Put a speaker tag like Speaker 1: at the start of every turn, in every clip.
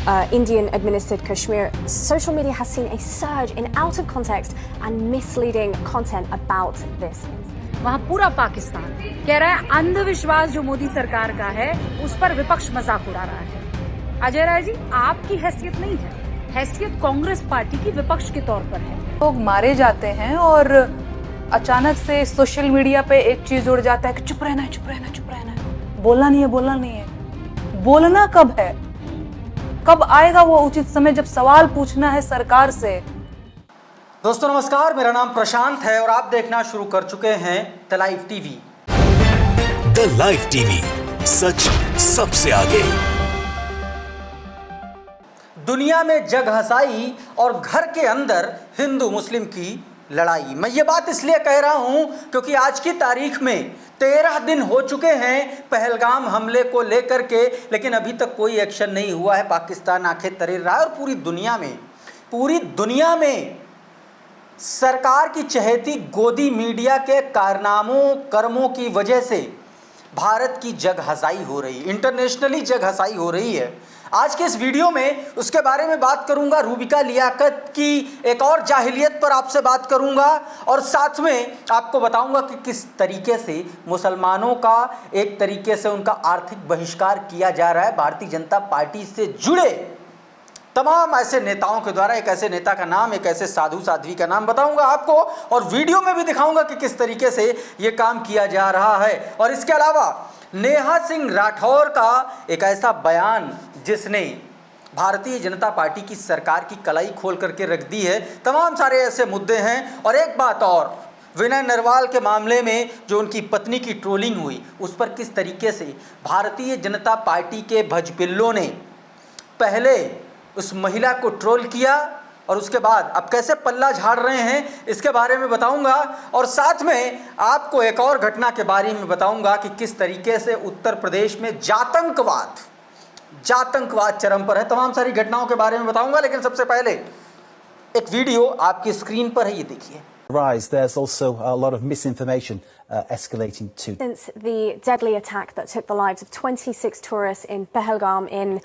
Speaker 1: Indian-administered Kashmir, social media has seen a surge in out-of-context and misleading content about this.
Speaker 2: वहाँ पूरा पाकिस्तान कह रहा है अंधविश्वास जो मोदी सरकार का है उस पर विपक्ष मजाक उड़ा रहा है। अजय राय जी, आपकी हैसियत नहीं है, हैसियत कांग्रेस पार्टी की विपक्ष के तौर पर है।
Speaker 3: लोग मारे जाते हैं और अचानक से सोशल मीडिया पे एक चीज उड़ जाता है कि चुप रहना है, चुप रहना है, चुप रहना है, बोलना नहीं है, बोलना नहीं है। बोलना कब है, कब आएगा वो उचित समय जब सवाल पूछना है सरकार से।
Speaker 4: दोस्तों नमस्कार, मेरा नाम प्रशांत है और आप देखना शुरू कर चुके हैं the live TV.
Speaker 5: The live TV, सच सबसे आगे।
Speaker 4: दुनिया में जग हंसाई और घर के अंदर हिंदू मुस्लिम की लड़ाई। मैं ये बात इसलिए कह रहा हूं क्योंकि आज की तारीख में 13 दिन हो चुके हैं पहलगाम हमले को लेकर के, लेकिन अभी तक कोई एक्शन नहीं हुआ है। पाकिस्तान आंखें तरेर रहा है और पूरी दुनिया में सरकार की चहेती गोदी मीडिया के कारनामों कर्मों की वजह से भारत की जग हंसाई हो रही, इंटरनेशनली जग हंसाई हो रही है। आज के इस वीडियो में उसके बारे में बात करूंगा, रूबिका लियाकत की एक और जाहिलियत पर आपसे बात करूंगा और साथ में आपको बताऊंगा कि किस तरीके से मुसलमानों का एक तरीके से उनका आर्थिक बहिष्कार किया जा रहा है भारतीय जनता पार्टी से जुड़े तमाम ऐसे नेताओं के द्वारा। एक ऐसे नेता का नाम, एक ऐसे साधु साध्वी का नाम बताऊंगा आपको और वीडियो में भी दिखाऊंगा कि किस तरीके से ये काम किया जा रहा है। और इसके अलावा नेहा सिंह राठौर का एक ऐसा बयान जिसने भारतीय जनता पार्टी की सरकार की कलाई खोल करके रख दी है। तमाम सारे ऐसे मुद्दे हैं और एक बात और, विनय नरवाल के मामले में जो उनकी पत्नी की ट्रोलिंग हुई उस पर किस तरीके से भारतीय जनता पार्टी के भजपिल्लों ने पहले उस महिला को ट्रोल किया और उसके बाद अब कैसे पल्ला झाड़ रहे हैं, इसके बारे में बताऊंगा। और साथ में आपको एक और घटना के बारे में बताऊंगा कि किस तरीके से उत्तर प्रदेश में जातंकवाद चरम पर है। तमाम सारी घटनाओं के बारे में बताऊंगा, लेकिन सबसे पहले एक वीडियो आपकी स्क्रीन पर है, ये देखिए।
Speaker 6: There's also a lot of misinformation escalating too.
Speaker 1: Since the deadly attack that took the lives of 26 tourists in Pahalgam in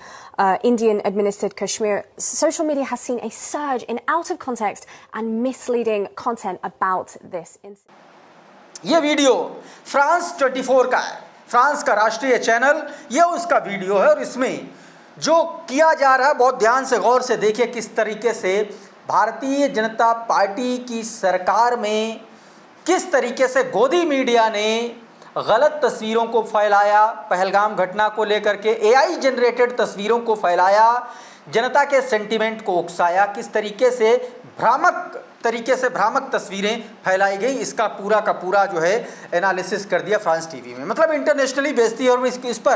Speaker 1: Indian-administered Kashmir, social media has seen a surge in out-of-context and misleading content about this incident.
Speaker 4: ये video France 24 का है, France का राष्ट्रीय channel, ये उसका video है और इसमें जो किया जा रहा है बहुत ध्यान से गौर से देखिए किस तरीके से भारतीय जनता पार्टी की सरकार में किस तरीके से गोदी मीडिया ने गलत तस्वीरों को फैलाया, पहलगाम घटना को लेकर के एआई जनरेटेड तस्वीरों को फैलाया, जनता के सेंटिमेंट को उकसाया, किस तरीके से भ्रामक तस्वीरें फैलाई गई, इसका पूरा का पूरा जो है एनालिसिस कर दिया फ्रांस टीवी में। मतलब इंटरनेशनली बेइज्जती है। और इस पर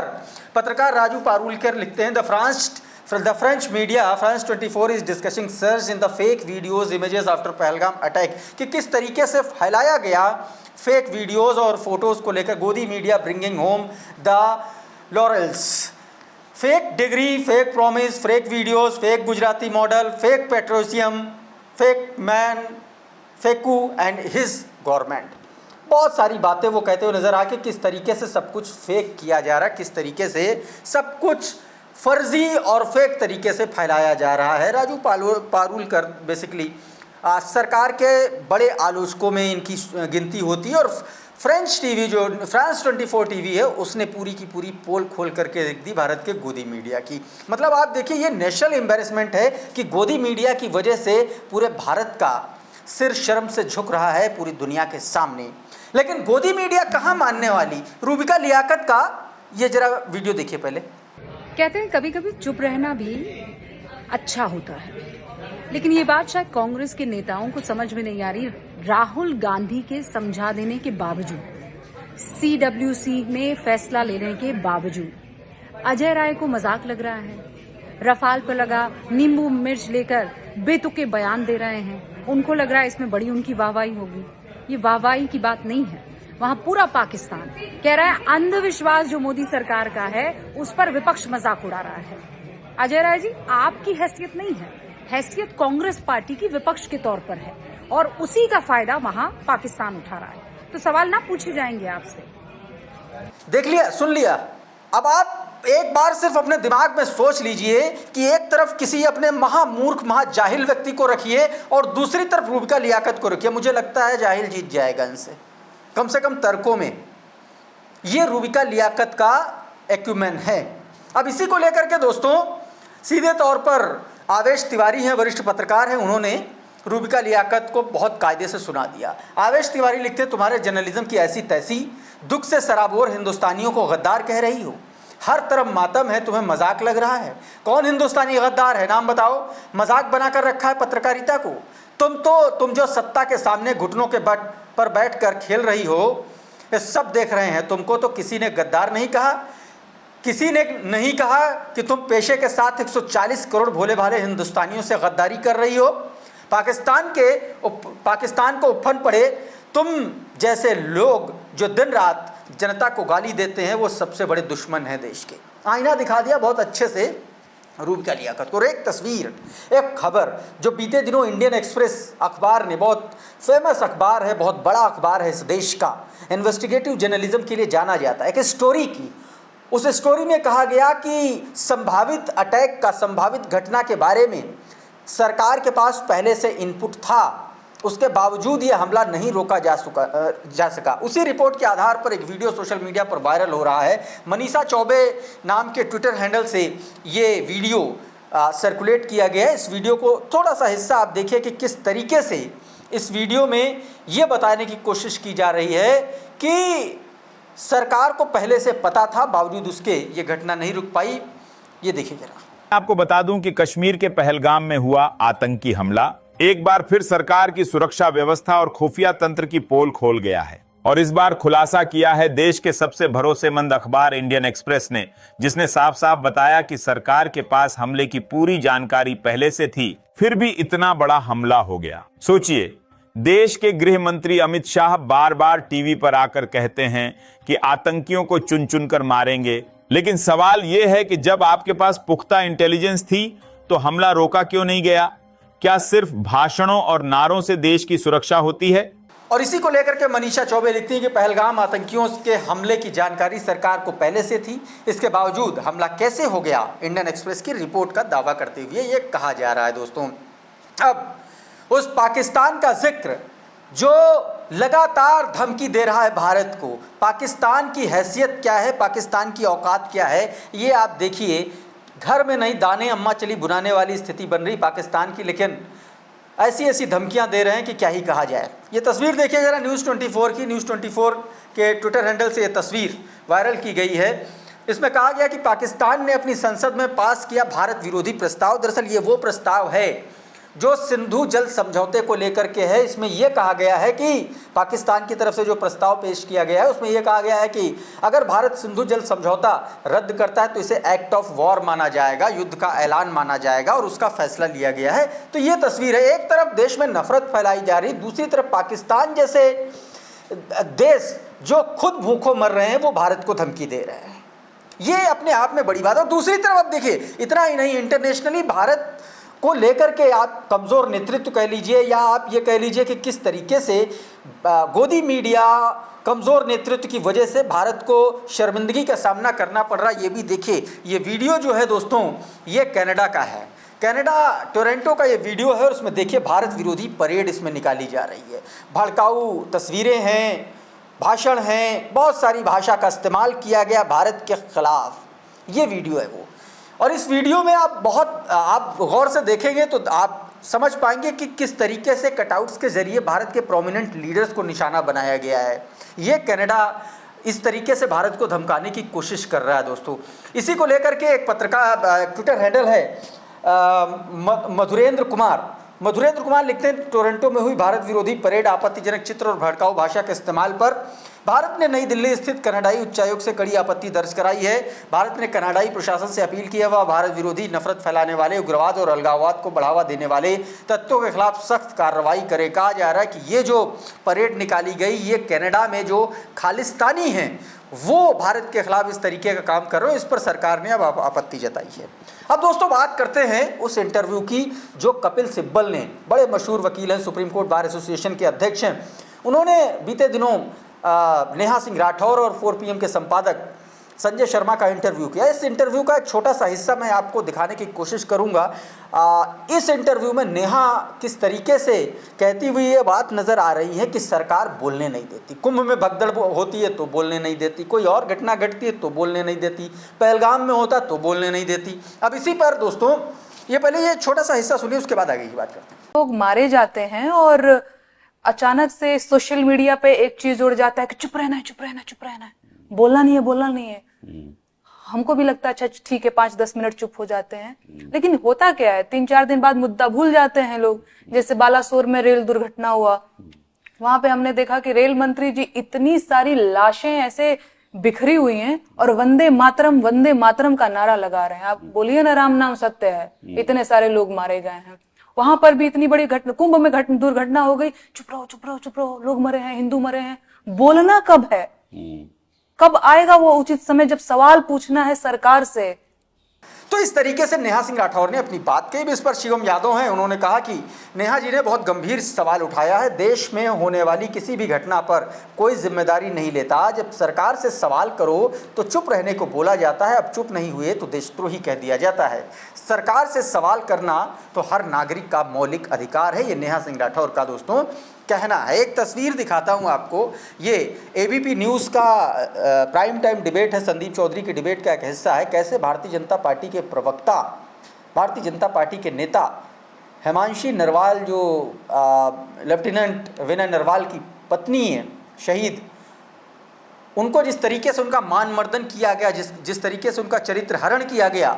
Speaker 4: पत्रकार राजू पारुलकर लिखते हैं, The French media, France 24 is discussing surge in the fake videos, images after Pahalgam attack, कि किस तरीके से फैलाया गया फेक वीडियोस और फोटोज़ को लेकर। Godi media bringing home the laurels, fake degree, fake promise, fake videos, fake Gujarati model, fake पेट्रोसियम, फेक मैन, फेकू एंड हिज गवर्नमेंट। बहुत सारी बातें वो कहते हुए नजर आ के किस तरीके से सब कुछ फेक किया जा रहा है, किस तरीके से सब कुछ फर्जी और फेक तरीके से फैलाया जा रहा है। राजू पारुलकर बेसिकली सरकार के बड़े आलोचकों में इनकी गिनती होती है और फ्रेंच टीवी जो फ्रांस 24 टीवी है उसने पूरी की पूरी पोल खोल करके देख दी भारत के गोदी मीडिया की। मतलब आप देखिए, ये नेशनल एम्बैरेसमेंट है कि गोदी मीडिया की वजह से पूरे भारत का सिर शर्म से झुक रहा है पूरी दुनिया के सामने। लेकिन गोदी मीडिया कहाँ मानने वाली। रूबिका लियाकत का ये जरा वीडियो देखिए पहले।
Speaker 2: कहते हैं कभी कभी चुप रहना भी अच्छा होता है, लेकिन ये बात शायद कांग्रेस के नेताओं को समझ में नहीं आ रही। राहुल गांधी के समझा देने के बावजूद, CWC में फैसला लेने के बावजूद अजय राय को मजाक लग रहा है। रफाल पर लगा नींबू मिर्च लेकर बेतुके बयान दे रहे हैं। उनको लग रहा है इसमें बड़ी उनकी वाहवाही होगी। ये वाहवाही की बात नहीं है। वहाँ पूरा पाकिस्तान कह रहा है अंधविश्वास जो मोदी सरकार का है उस पर विपक्ष मजाक उड़ा रहा है। अजय राय जी, आपकी हैसियत नहीं है, हैसियत कांग्रेस पार्टी की विपक्ष के तौर पर है और उसी का फायदा वहाँ पाकिस्तान उठा रहा है। तो सवाल ना पूछे जाएंगे आपसे।
Speaker 4: देख लिया, सुन लिया। अब आप एक बार सिर्फ अपने दिमाग में सोच लीजिए कि एक तरफ किसी अपने महामूर्ख महाजाहिल व्यक्ति को रखिए और दूसरी तरफ रूबिका लियाकत को रखिए। मुझे लगता है जाहिल जीत जाएगा इनसे, कम से कम तर्कों में। ये रूबिका लियाकत का एक्यूमेन है। अब इसी को लेकर के दोस्तों सीधे तौर पर आवेश तिवारी हैं, वरिष्ठ पत्रकार हैं, उन्होंने रूबिका लियाकत को बहुत कायदे से सुना दिया। आवेश तिवारी लिखते हैं, तुम्हारे जर्नलिज्म की ऐसी तैसी, दुख से सराबोर हिंदुस्तानियों को गद्दार कह रही हो, हर तरफ मातम है, तुम्हें मजाक लग रहा है। कौन हिंदुस्तानी गद्दार है, नाम बताओ। मजाक बनाकर रखा है पत्रकारिता को। तुम जो सत्ता के सामने घुटनों के बट पर बैठकर खेल रही हो, ये सब देख रहे हैं। तुमको तो किसी ने गद्दार नहीं कहा, किसी ने नहीं कहा कि तुम पेशे के साथ 140 करोड़ भोले भाले हिंदुस्तानियों से गद्दारी कर रही हो। पाकिस्तान को उफन पड़े तुम जैसे लोग जो दिन रात जनता को गाली देते हैं, वो सबसे बड़े दुश्मन हैं देश के। आईना दिखा दिया बहुत अच्छे से रूबिका लियाकत को। एक तस्वीर, एक खबर जो बीते दिनों इंडियन एक्सप्रेस अखबार ने, बहुत फेमस अखबार है, बहुत बड़ा अखबार है इस देश का, इन्वेस्टिगेटिव जर्नलिज्म के लिए जाना जाता है, एक स्टोरी की। उस स्टोरी में कहा गया कि संभावित अटैक का, संभावित घटना के बारे में सरकार के पास पहले से इनपुट था, उसके बावजूद ये हमला नहीं रोका जा सका। उसी रिपोर्ट के आधार पर एक वीडियो सोशल मीडिया पर वायरल हो रहा है। मनीषा चौबे नाम के ट्विटर हैंडल से ये वीडियो सर्कुलेट किया गया है। इस वीडियो को थोड़ा सा हिस्सा आप देखिए कि किस तरीके से इस वीडियो में ये बताने की कोशिश की जा रही है कि सरकार को पहले से पता था, बावजूद उसके ये घटना नहीं रुक पाई। ये देखिए जरा।
Speaker 7: आपको बता दूं कि कश्मीर के पहलगाम में हुआ आतंकी हमला एक बार फिर सरकार की सुरक्षा व्यवस्था और खुफिया तंत्र की पोल खोल गया है। और इस बार खुलासा किया है देश के सबसे भरोसेमंद अखबार इंडियन एक्सप्रेस ने, जिसने साफ साफ बताया कि सरकार के पास हमले की पूरी जानकारी पहले से थी, फिर भी इतना बड़ा हमला हो गया। सोचिए, देश के गृह मंत्री अमित शाह बार बार टीवी पर आकर कहते हैं कि आतंकियों को चुन चुन कर मारेंगे, लेकिन सवाल यह है कि जब आपके पास पुख्ता इंटेलिजेंस थी तो हमला रोका क्यों नहीं गया? क्या सिर्फ भाषणों और नारों से देश की सुरक्षा होती है?
Speaker 4: और इसी को लेकर के मनीषा चौबे लिखती हैं कि पहलगाम आतंकियों के हमले की जानकारी सरकार को पहले से थी, इसके बावजूद हमला कैसे हो गया, इंडियन एक्सप्रेस की रिपोर्ट का दावा करते हुए ये कहा जा रहा है। दोस्तों, अब उस पाकिस्तान का जिक्र जो लगातार धमकी दे रहा है भारत को, पाकिस्तान की हैसियत क्या है, पाकिस्तान की औकात क्या है, ये आप देखिए। घर में नहीं दाने अम्मा चली बुनाने वाली स्थिति बन रही पाकिस्तान की, लेकिन ऐसी ऐसी धमकियां दे रहे हैं कि क्या ही कहा जाए। ये तस्वीर देखिए जरा न्यूज़ 24 की। न्यूज़ 24 के ट्विटर हैंडल से ये तस्वीर वायरल की गई है। इसमें कहा गया कि पाकिस्तान ने अपनी संसद में पास किया भारत विरोधी प्रस्ताव। दरअसल ये वो प्रस्ताव है जो सिंधु जल समझौते को लेकर के है। इसमें यह कहा गया है कि पाकिस्तान की तरफ से जो प्रस्ताव पेश किया गया है उसमें यह कहा गया है कि अगर भारत सिंधु जल समझौता रद्द करता है तो इसे एक्ट ऑफ वॉर माना जाएगा, युद्ध का ऐलान माना जाएगा, और उसका फैसला लिया गया है। तो ये तस्वीर है, एक तरफ देश में नफरत फैलाई जा रही, दूसरी तरफ पाकिस्तान जैसे देश जो खुद भूखों मर रहे हैं वो भारत को धमकी दे रहे हैं। ये अपने आप में बड़ी बात है। और दूसरी तरफ अब देखिए, इतना ही नहीं, इंटरनेशनली भारत को लेकर के आप कमज़ोर नेतृत्व कह लीजिए या आप ये कह लीजिए कि किस तरीके से गोदी मीडिया, कमज़ोर नेतृत्व की वजह से भारत को शर्मिंदगी का सामना करना पड़ रहा है, ये भी देखिए। ये वीडियो जो है दोस्तों, ये कनाडा का है, कनाडा टोरंटो का ये वीडियो है, और उसमें देखिए भारत विरोधी परेड इसमें निकाली जा रही है। भड़काऊ तस्वीरें हैं, भाषण हैं, बहुत सारी भाषा का इस्तेमाल किया गया भारत के खिलाफ, ये वीडियो है वो। और इस वीडियो में आप गौर से देखेंगे तो आप समझ पाएंगे कि किस तरीके से कटआउट्स के जरिए भारत के प्रोमिनेंट लीडर्स को निशाना बनाया गया है। ये कनाडा इस तरीके से भारत को धमकाने की कोशिश कर रहा है दोस्तों। इसी को लेकर के एक पत्रकार, ट्विटर हैंडल है मधुरेंद्र कुमार लिखते हैं, टोरंटो में हुई भारत विरोधी परेड, आपत्तिजनक चित्र और भड़काऊ भाषा के इस्तेमाल पर भारत ने नई दिल्ली स्थित कनाडाई उच्चायोग से कड़ी आपत्ति दर्ज कराई है। भारत ने कनाडाई प्रशासन से अपील की है वह भारत विरोधी, नफरत फैलाने वाले, उग्रवाद और अलगाववाद को बढ़ावा देने वाले तत्वों के खिलाफ सख्त कार्रवाई करे। कहा जा रहा है कि ये जो परेड निकाली गई, ये कनाडा में जो खालिस्तानी हैं वो भारत के खिलाफ इस तरीके का काम कर रहे हो, इस पर सरकार ने अब आपत्ति जताई है। अब दोस्तों बात करते हैं उस इंटरव्यू की जो कपिल सिब्बल ने, बड़े मशहूर वकील हैं, सुप्रीम कोर्ट बार एसोसिएशन के अध्यक्ष हैं, उन्होंने बीते दिनों नेहा सिंह राठौर और 4PM के संपादक संजय शर्मा का इंटरव्यू किया। इस इंटरव्यू का एक छोटा सा हिस्सा मैं आपको दिखाने की कोशिश करूंगा। इस इंटरव्यू में नेहा किस तरीके से कहती हुई ये बात नज़र आ रही है कि सरकार बोलने नहीं देती, कुंभ में भगदड़ होती है तो बोलने नहीं देती, कोई और घटना घटती है तो बोलने नहीं देती, पहलगाम में होता तो बोलने नहीं देती। अब इसी पर दोस्तों ये पहले ये छोटा सा हिस्सा सुनिए, उसके बाद आगे की बात करते हैं।
Speaker 3: लोग मारे जाते हैं और अचानक से सोशल मीडिया पे एक चीज उड़ जाता है कि चुप रहना है, चुप रहना है, चुप रहना है, बोलना नहीं है, बोलना नहीं है। हमको भी लगता है अच्छा ठीक है 5-10 मिनट चुप हो जाते हैं, लेकिन होता क्या है 3-4 दिन बाद मुद्दा भूल जाते हैं लोग। जैसे बालासोर में रेल दुर्घटना हुआ, वहां पे हमने देखा कि रेल मंत्री जी इतनी सारी लाशें ऐसे बिखरी हुई हैं और वंदे मातरम का नारा लगा रहे हैं। आप बोलिए ना राम नाम सत्य है, इतने सारे लोग मारे गए हैं। वहां पर भी इतनी बड़ी घटना, कुंभ में दुर्घटना हो गई, चुप रहो चुप रहो चुप रहो, लोग मरे हैं, हिंदू मरे हैं। बोलना कब है? कब आएगा वो उचित समय जब सवाल पूछना है सरकार से?
Speaker 4: तो इस तरीके से नेहा सिंह राठौर ने अपनी बात कही। इस पर शिवम यादव हैं, उन्होंने कहा कि नेहा जी ने बहुत गंभीर सवाल उठाया है, देश में होने वाली किसी भी घटना पर कोई जिम्मेदारी नहीं लेता। जब सरकार से सवाल करो तो चुप रहने को बोला जाता है, अब चुप नहीं हुए तो देशद्रोही कह दिया जाता है। सरकार से सवाल करना तो हर नागरिक का मौलिक अधिकार है, ये नेहा सिंह राठौर का दोस्तों कहना है। एक तस्वीर दिखाता हूं आपको, ये एबीपी न्यूज़ का प्राइम टाइम डिबेट है, संदीप चौधरी की डिबेट का एक हिस्सा है। कैसे भारतीय जनता पार्टी के प्रवक्ता, भारतीय जनता पार्टी के नेता हेमांशी नरवाल, जो लेफ्टिनेंट विनय नरवाल की पत्नी है शहीद, उनको जिस तरीके से उनका मान मर्दन किया गया, जिस तरीके से उनका चरित्र हरण किया गया,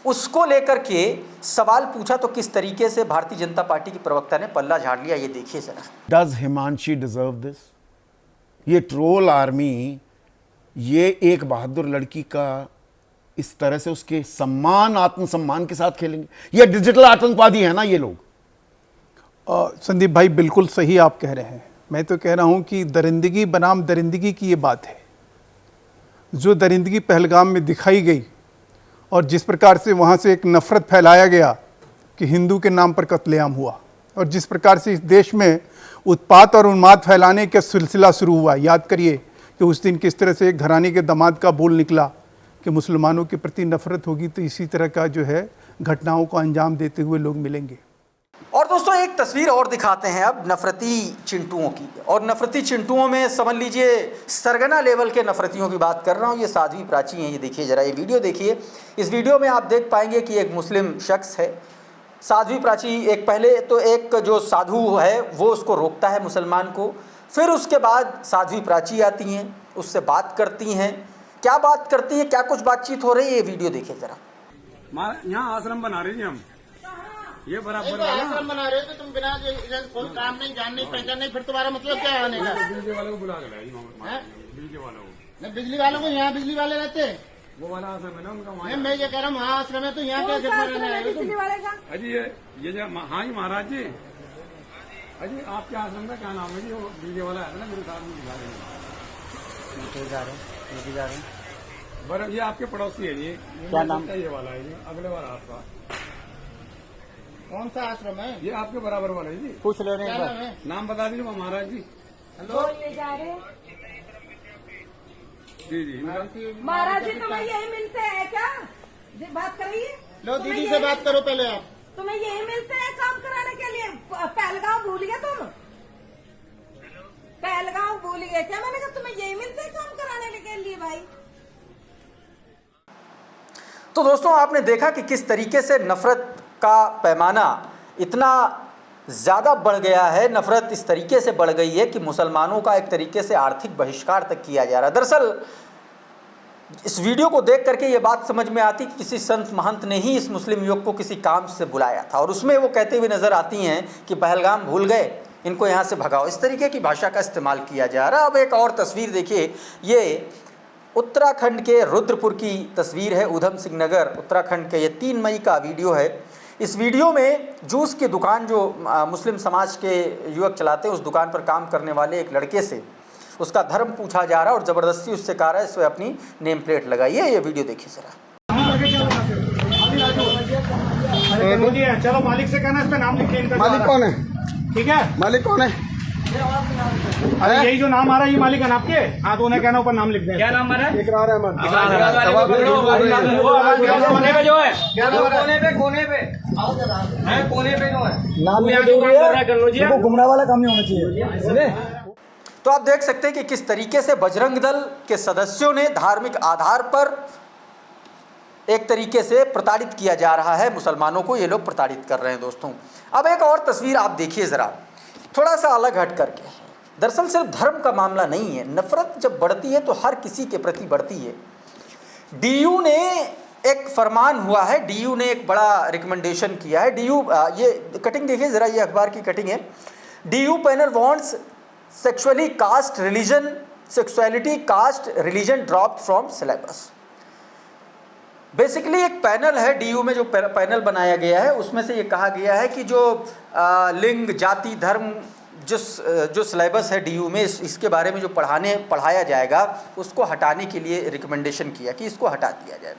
Speaker 4: उसको लेकर के सवाल पूछा तो किस तरीके से भारतीय जनता पार्टी की प्रवक्ता ने पल्ला झाड़ लिया, ये देखिए जरा।
Speaker 8: Does Himanshi deserve this? ये ट्रोल आर्मी, ये एक बहादुर लड़की का इस तरह से उसके सम्मान, आत्मसम्मान के साथ खेलेंगे? ये डिजिटल आतंकवादी है ना ये लोग।
Speaker 9: संदीप भाई बिल्कुल सही आप कह रहे हैं। मैं तो कह रहा हूं कि दरिंदगी बनाम दरिंदगी की ये बात है। जो दरिंदगी पहलगाम में दिखाई गई और जिस प्रकार से वहाँ से एक नफ़रत फैलाया गया कि हिंदू के नाम पर कत्लेआम हुआ, और जिस प्रकार से इस देश में उत्पात और उन्माद फैलाने का सिलसिला शुरू हुआ। याद करिए कि उस दिन किस तरह से एक घराने के दामाद का बोल निकला कि मुसलमानों के प्रति नफ़रत होगी तो इसी तरह का जो है घटनाओं को अंजाम देते हुए लोग मिलेंगे।
Speaker 4: और दोस्तों एक तस्वीर और दिखाते हैं अब नफरती चिंटुओं की, और नफरती चिंटुओं में समझ लीजिए सरगना लेवल के नफरतियों की बात कर रहा हूँ। ये साध्वी प्राची हैं, ये देखिए जरा, ये वीडियो देखिए। इस वीडियो में आप देख पाएंगे कि एक मुस्लिम शख्स है, साध्वी प्राची, एक पहले तो एक जो साधु है वो उसको रोकता है मुसलमान को, फिर उसके बाद साध्वी प्राची आती हैं, उससे बात करती हैं। क्या बात करती हैं, क्या कुछ बातचीत हो रही है, ये वीडियो देखिए जरा।
Speaker 10: यहाँ आश्रम बना रही थी हम, ये बराबर आश्रम बना रहे हो तो तुम बिना कोई काम नहीं, जान नहीं, पहचान नहीं, फिर तुम्हारा मतलब क्या है आने का? बिजली वालों को बुला के लाए, बिजली वालों को। बिजली वालों को यहाँ बिजली वाले रहते, वो वाला आश्रम है ना उनका वहाँ। मैं ये कह रहा हूँ वहाँ आश्रम है तो यहाँ क्या रहने आए बिजली वाले का? अजी ये हाँ जी महाराज जी, अजी आपके आश्रम का क्या नाम है जी? वो बिजली वाला है ना, मेरे साथ में दिखा रहे हैं। बरं ये आपके पड़ोसी है जी, क्या नाम है? ये वाला है जी, अगले वाला आपका कौन सा आश्रम है? ये आपके बराबर वाला है जी, पूछ ले रहे हैं, नाम बता दीजिए महाराज जी। हेलो ले जा रहे जी
Speaker 11: महाराज जी, तुम्हें यही मिलते हैं क्या? बात करिए,
Speaker 10: लो दीदी से बात करो पहले आप।
Speaker 11: तुम्हें यही मिलते हैं काम कराने के लिए? पहलगांव भूल गए तुम? पहलगांव भूल गए क्या? मैंने कहा तुम्हें यही मिलते हैं काम कराने के लिए भाई।
Speaker 4: तो दोस्तों आपने देखा कि किस तरीके से नफरत का पैमाना इतना ज़्यादा बढ़ गया है, नफरत इस तरीके से बढ़ गई है कि मुसलमानों का एक तरीके से आर्थिक बहिष्कार तक किया जा रहा है। दरअसल इस वीडियो को देख करके ये बात समझ में आती कि किसी संत महंत ने ही इस मुस्लिम युवक को किसी काम से बुलाया था, और उसमें वो कहते हुए नज़र आती हैं कि पहलगाम भूल गए, इनको यहाँ से भगाओ। इस तरीके की भाषा का इस्तेमाल किया जा रहा है। अब एक और तस्वीर देखिए, ये उत्तराखंड के रुद्रपुर की तस्वीर है, उधम सिंह नगर उत्तराखंड के। ये 3 मई का वीडियो है। इस वीडियो में जूस की दुकान जो मुस्लिम समाज के युवक चलाते हैं, उस दुकान पर काम करने वाले एक लड़के से उसका धर्म पूछा जा रहा है और ज़बरदस्ती उससे कह रहा है इसमें अपनी नेम प्लेट लगाइए। ये वीडियो देखिए जरा।
Speaker 10: चलो मालिक से कहना, इस पे नाम लिखिए।
Speaker 12: मालिक कौन है?
Speaker 10: ठीक है,
Speaker 12: मालिक कौन है?
Speaker 10: अरे यही जो नाम आ रहा है ये मालिक है आपके? हाँ तो उन्हें कहना ऊपर नाम लिख दें। क्या नाम आ रहा है? इकरार अहमद। कोने पे जो है, कोने पे जो है नाम
Speaker 4: गुमराह वाला काम नहीं होना चाहिए। तो आप देख सकते हैं कि किस तरीके से बजरंग दल के सदस्यों ने धार्मिक आधार पर एक तरीके से प्रताड़ित किया जा रहा है मुसलमानों को, ये लोग प्रताड़ित कर रहे हैं दोस्तों। अब एक और तस्वीर आप देखिए ज़रा, थोड़ा सा अलग हट करके। दरअसल सिर्फ धर्म का मामला नहीं है, नफरत जब बढ़ती है तो हर किसी के प्रति बढ़ती है। डीयू ने एक फरमान हुआ है, डीयू ने एक बड़ा रिकमेंडेशन किया है। डीयू, ये कटिंग देखिए ज़रा, ये अखबार की कटिंग है। DU panel wants sexuality caste religion dropped from syllabus. Basically एक पैनल है डीयू में, जो पैनल बनाया गया है उसमें से ये कहा गया है कि जो लिंग, जाति, धर्म जो सिलेबस है डीयू में, इसके बारे में जो पढ़ाया जाएगा उसको हटाने के लिए रिकमेंडेशन किया कि इसको हटा दिया जाए।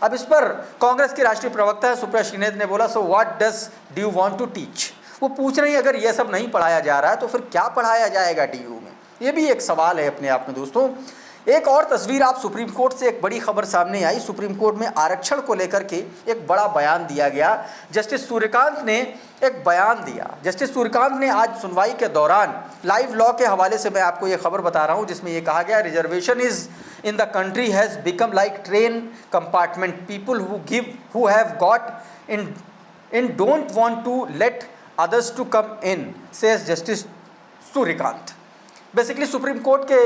Speaker 4: अब इस पर कांग्रेस की राष्ट्रीय प्रवक्ता सुप्रिया श्रीनेत ने बोला, so what does DU want to teach. वो पूछ रही है अगर ये सब नहीं पढ़ाया जा रहा है तो फिर क्या पढ़ाया जाएगा डीयू में, ये भी एक सवाल है अपने आप में दोस्तों। एक और तस्वीर आप, सुप्रीम कोर्ट से एक बड़ी खबर सामने आई। सुप्रीम कोर्ट में आरक्षण को लेकर के एक बड़ा बयान दिया गया। जस्टिस सूर्यकांत ने एक बयान दिया। जस्टिस सूर्यकांत ने आज सुनवाई के दौरान लाइव लॉ के हवाले से मैं आपको ये खबर बता रहा हूँ, जिसमें ये कहा गया, reservation is in the country has become like train compartment, people who have got in don't want to let others to come in, says justice Suryakant. Basically supreme court के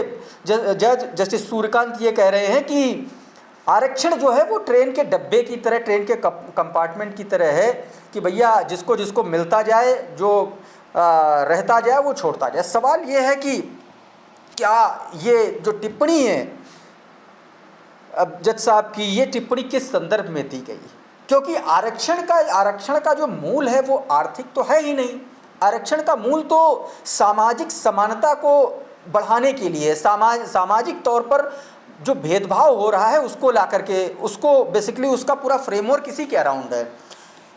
Speaker 4: जज जस्टिस सूर्यकांत ये कह रहे हैं कि आरक्षण जो है वो ट्रेन के डब्बे की तरह, ट्रेन के कंपार्टमेंट की तरह है कि भैया जिसको जिसको मिलता जाए, जो रहता जाए वो छोड़ता जाए। सवाल ये है कि क्या ये जो टिप्पणी है अब जज साहब की, ये टिप्पणी किस संदर्भ में दी गई? क्योंकि आरक्षण का जो मूल है वो आर्थिक तो है ही नहीं। आरक्षण का मूल तो सामाजिक समानता को बढ़ाने के लिए, सामाजिक तौर पर जो भेदभाव हो रहा है उसको ला करके, उसको बेसिकली उसका पूरा फ्रेमवर्क इसी के अराउंड है।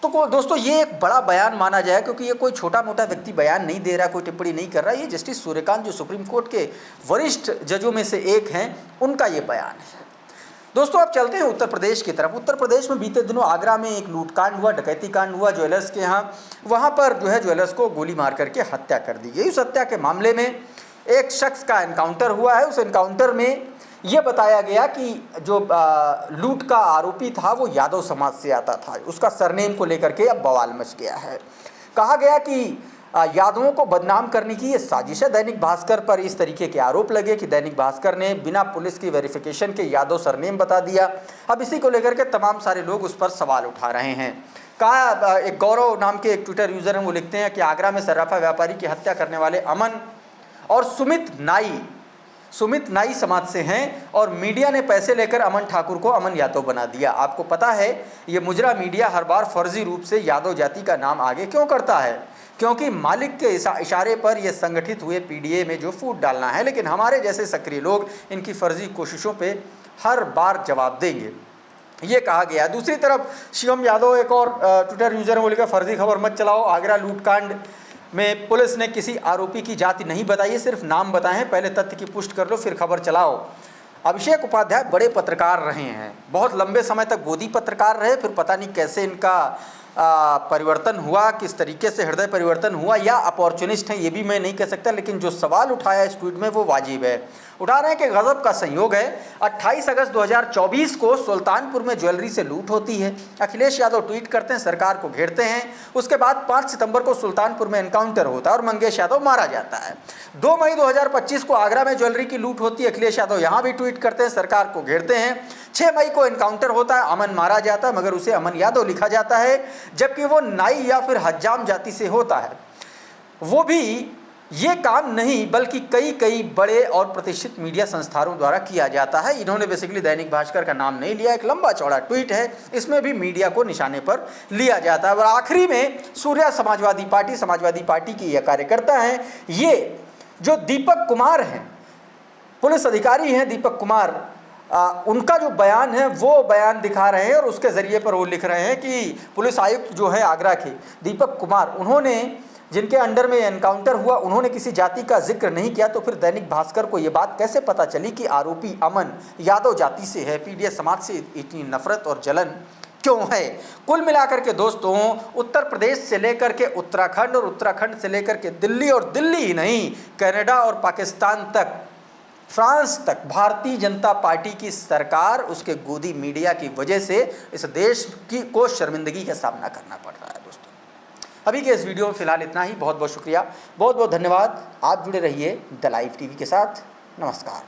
Speaker 4: तो दोस्तों ये एक बड़ा बयान माना जाए, क्योंकि ये कोई छोटा मोटा व्यक्ति बयान नहीं दे रहा, कोई टिप्पणी नहीं कर रहा। ये जस्टिस सूर्यकांत जो सुप्रीम कोर्ट के वरिष्ठ जजों में से एक हैं, उनका ये बयान है। दोस्तों अब चलते हैं उत्तर प्रदेश की तरफ। उत्तर प्रदेश में बीते दिनों आगरा में एक लूटकांड हुआ, डकैती कांड हुआ ज्वेलर्स के यहाँ। वहाँ पर जो है ज्वेलर्स को गोली मार करके हत्या कर दी गई। उस हत्या के मामले में एक शख्स का एनकाउंटर हुआ है। उस एनकाउंटर में ये बताया गया कि जो लूट का आरोपी था वो यादव समाज से आता था। उसका सरनेम को लेकर के अब बवाल मच गया है। कहा गया कि यादवों को बदनाम करने की ये साजिश है। दैनिक भास्कर पर इस तरीके के आरोप लगे कि दैनिक भास्कर ने बिना पुलिस की वेरिफिकेशन के यादव सरनेम बता दिया। अब इसी को लेकर के तमाम सारे लोग उस पर सवाल उठा रहे हैं। कहा, एक गौरव नाम के एक ट्विटर यूज़र हैं, वो लिखते हैं कि आगरा में सर्राफा व्यापारी की हत्या करने वाले अमन और सुमित नाई समाज से हैं और मीडिया ने पैसे लेकर अमन ठाकुर को अमन यादव बना दिया। आपको पता है ये मुजरा मीडिया हर बार फर्जी रूप से यादव जाति का नाम आगे क्यों करता है? क्योंकि मालिक के इशारे पर यह संगठित हुए पीडीए में जो फूट डालना है, लेकिन हमारे जैसे सक्रिय लोग इनकी फर्जी कोशिशों पे हर बार जवाब देंगे, ये कहा गया। दूसरी तरफ शिवम यादव एक और ट्विटर यूजर ने बोला, फर्जी खबर मत चलाओ। आगरा लूटकांड में पुलिस ने किसी आरोपी की जाति नहीं बताई, सिर्फ नाम बताए हैं। पहले तथ्य की पुष्टि कर लो फिर खबर चलाओ। अभिषेक उपाध्याय बड़े पत्रकार रहे हैं, बहुत लंबे समय तक गोदी पत्रकार रहे, फिर पता नहीं कैसे इनका परिवर्तन हुआ, किस तरीके से हृदय परिवर्तन हुआ, या अपॉर्चुनिस्ट हैं ये भी मैं नहीं कह सकता, लेकिन जो सवाल उठाया इस ट्वीट में वो वाजिब है। उठा रहे हैं कि गजब का संयोग है, 28 अगस्त 2024 को सुल्तानपुर में ज्वेलरी से लूट होती है। अखिलेश यादव ट्वीट करते हैं, सरकार को घेरते हैं। उसके बाद 5 सितंबर को सुल्तानपुर में एनकाउंटर होता है और मंगेश यादव मारा जाता है। 2 मई 2025 को आगरा में ज्वेलरी की लूट होती है। अखिलेश यादव यहाँ भी ट्वीट करते हैं, सरकार को घेरते हैं। 6 मई को एनकाउंटर होता है, अमन मारा जाता है, मगर उसे अमन यादव लिखा जाता है, जबकि वो नाई या फिर हज्जाम जाति से होता है। वो भी ये काम नहीं बल्कि कई बड़े और प्रतिष्ठित मीडिया संस्थानों द्वारा किया जाता है। इन्होंने बेसिकली दैनिक भास्कर का नाम नहीं लिया, एक लंबा चौड़ा ट्वीट है, इसमें भी मीडिया को निशाने पर लिया जाता है। और आखिरी में सूर्या समाजवादी पार्टी की यह कार्यकर्ता हैं, ये जो दीपक कुमार हैं, पुलिस अधिकारी हैं दीपक कुमार, उनका जो बयान है वो बयान दिखा रहे हैं और उसके ज़रिए पर वो लिख रहे हैं कि पुलिस आयुक्त जो है आगरा के दीपक कुमार, उन्होंने जिनके अंडर में एनकाउंटर हुआ उन्होंने किसी जाति का जिक्र नहीं किया, तो फिर दैनिक भास्कर को ये बात कैसे पता चली कि आरोपी अमन यादव जाति से है? पीडीएस समाज से इतनी नफरत और जलन क्यों है? कुल मिलाकर के दोस्तों, उत्तर प्रदेश से लेकर के उत्तराखंड और उत्तराखंड से लेकर के दिल्ली और दिल्ली ही नहीं, कनाडा और पाकिस्तान तक, फ्रांस तक भारतीय जनता पार्टी की सरकार, उसके गोदी मीडिया की वजह से इस देश को शर्मिंदगी का सामना करना पड़ रहा है। दोस्तों, अभी के इस वीडियो में फिलहाल इतना ही। बहुत बहुत शुक्रिया, बहुत बहुत धन्यवाद। आप जुड़े रहिए द लाइव टीवी के साथ। नमस्कार।